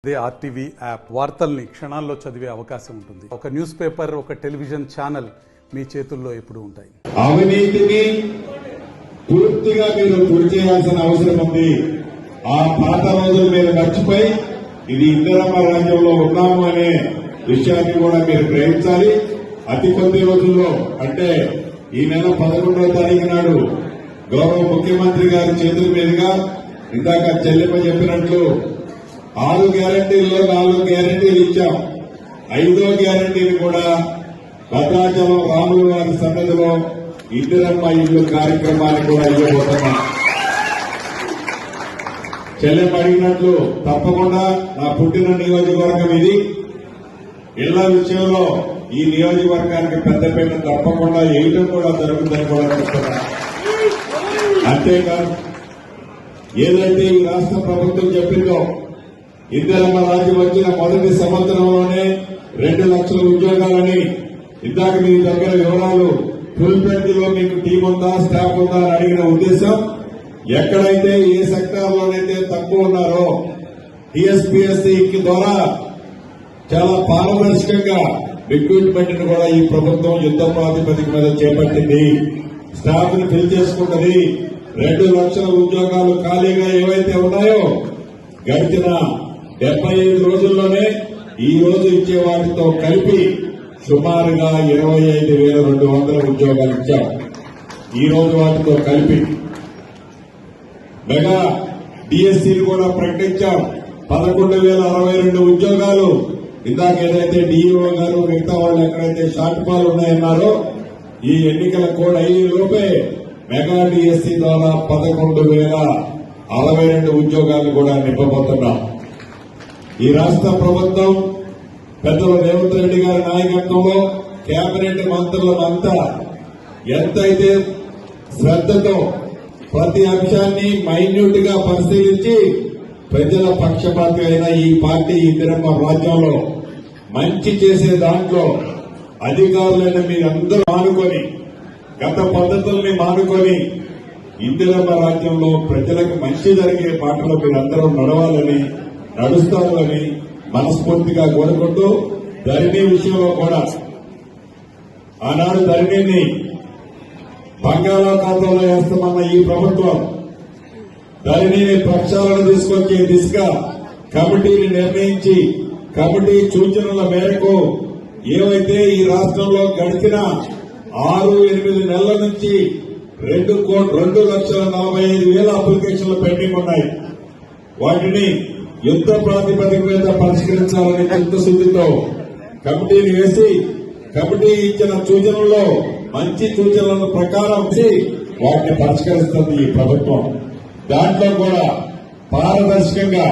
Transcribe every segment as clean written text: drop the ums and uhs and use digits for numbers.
అదే RTV app వార్తల్ని క్షణాల్లో చదివే అవకాశం ఉంటుంది. ఒక న్యూస్ పేపర్, ఒక టెలివిజన్ ఛానల్ మీ చేతుల్లో ఎప్పుడూ ఉంటాయి. అవినీతిని పూర్తిగా మీరు గురి చేయాల్సిన అవసరం ఉంది. ఆ పాత రోజులు మీరు మర్చిపోయి ఇది ఇందిరమ్మ రాజ్యంలో ఉన్నాము అనే విషయాన్ని కూడా మీరు గ్రహించాలి. అతి కొద్ది రోజుల్లో అంటే ఈ నెల 11వ తారీఖు నాడు గౌరవ ముఖ్యమంత్రి గారి చేతుల మీదుగా ఇందాక చెల్లెమ్మ చెప్పినట్లు 6 గ్యారంటీల్లో 4 గ్యారంటీలు ఇచ్చాం. 5వ గ్యారంటీని కూడా భద్రాచలం రాములు వారి సన్నిధిలో ఇందిరమ్మ ఇల్లు కార్యక్రమాన్ని కూడా ఇవ్వబోతున్నాం. చెల్లెమ్మ అడిగినట్లు తప్పకుండా నా పుట్టిన నియోజకవర్గం ఇది. ఇళ్ల విషయంలో ఈ నియోజకవర్గానికి పెద్దపీట తప్పకుండా వేయటం కూడా జరుగుతుందని కూడా చెప్తున్నా. అంతేకాదు ఏదైతే ఈ రాష్ట్ర ప్రభుత్వం చెప్పిందో ఇందిరమ్మ రాజ్యం వచ్చిన మొదటి సంవత్సరంలోనే 2 లక్షల ఉద్యోగాలని, ఇందాక మీ దగ్గర వివరాలు ఫుల్ లో మీకు టీం ఉందా, స్టాఫ్ ఉందా అని అడిగిన ఉద్దేశం ఎక్కడైతే ఏ సెక్టార్లోనైతే తక్కువ ఉన్నారో టీఎస్పీఎస్సీ ద్వారా చాలా పారదర్శకంగా రిక్రూట్మెంట్ ను కూడా ఈ ప్రభుత్వం యుద్ధ ప్రాతిపదిక మీద చేపట్టింది. స్టాఫ్ ని ఫిల్ చేసుకుంటది. 2 లక్షల ఉద్యోగాలు ఖాళీగా ఏవైతే ఉన్నాయో గడిచిన 75 రోజుల్లోనే ఈ రోజు ఇచ్చే వాటితో కలిపి సుమారుగా 25,200 ఉద్యోగాలు ఇచ్చాం. ఈ రోజు వాటితో కలిపి మెగా డిఎస్సీని కూడా ప్రకటించాం. 11,062 ఉద్యోగాలు. ఇందాక ఏదైతే డిఈఓ గారు మిగతా వాళ్ళు ఎక్కడైతే షార్ట్ ఫాల్ ఉన్నాయన్నారో ఈ ఎన్నికల కోడ్ అయ్యే లోపే మెగా డిఎస్సీ ద్వారా 11,062 ఉద్యోగాలు కూడా నింపబోతున్నాం. ఈ రాష్ట్ర ప్రభుత్వం పెద్దల రేవంత్ రెడ్డి గారి నాయకత్వంలో కేబినెట్ మంత్రులంతా ఎంతైతే శ్రద్దతో ప్రతి అంశాన్ని మైన్యూట్ గా పరిశీలించి ప్రజల పక్షపాతి అయిన ఈ పార్టీ ఇందిరమ్మ రాజ్యంలో మంచి చేసే దాంట్లో అధికారులైన మీరందరూ మానుకొని గత పద్ధతుల్ని మానుకొని ఇందిరమ్మ రాజ్యంలో ప్రజలకు మంచి జరిగే బాటలో మీరందరూ నడవాలని, నడుస్తారని మనస్ఫూర్తిగా కోరుకుంటూ ధరణి విషయంలో కూడా ఆనాడు ధరణిని బంగాళాఖాతంలో వేస్తామన్న ఈ ప్రభుత్వం ధరణిని ప్రక్షాళన తీసుకొచ్చే దిశగా కమిటీని నిర్ణయించి కమిటీ సూచనల మేరకు ఏవైతే ఈ రాష్ట్రంలో గడిచిన 6-8 నెలల నుంచి 2,45,000 అప్లికేషన్లు పెండింగ్ ఉన్నాయి. వాటిని యుద్ధ ప్రాతిపదిక మీద పరిష్కరించాలని చిత్తశుద్దితో కమిటీని వేసి కమిటీ ఇచ్చిన సూచనల్లో మంచి సూచనల ప్రకారం వాటిని పరిష్కరిస్తుంది ఈ ప్రభుత్వం. దాంట్లో కూడా పారదర్శకంగా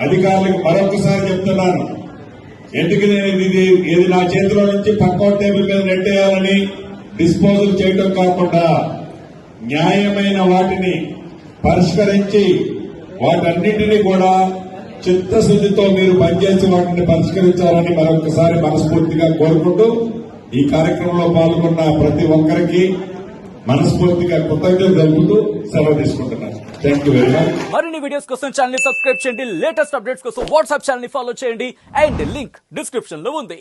అధికారులకు మరొకసారి చెప్తున్నాను. ఎందుకు నేను ఇది నా చేతిలో నుంచి పక్క టేబుల్ మీద నెట్టేయాలని డిస్పోజల్ చేయడం కాకుండా న్యాయమైన వాటిని పరిష్కరించి వాటన్నింటినీ కూడా చిత్తశుద్దితో మీరు పనిచేసి వాటిని పరిష్కరించాలని మరొకసారి మనస్ఫూర్తిగా కోరుకుంటూ ఈ కార్యక్రమంలో పాల్గొన్న ప్రతి ఒక్కరికి మనస్ఫూర్తిగా కృతజ్ఞతలు తెలుపుతూ సెలవు తీసుకుంటున్నాను. Thank you very much. మరిన్ని వీడియోస్ కోసం ఛానల్ ని సబ్స్క్రైబ్ చేయండి. లేటెస్ట్ అప్డేట్స్ కోసం వాట్సాప్ ఛానల్ ని ఫాలో చేయండి. అండ్ లింక్ డిస్క్రిప్షన్ లో ఉంది.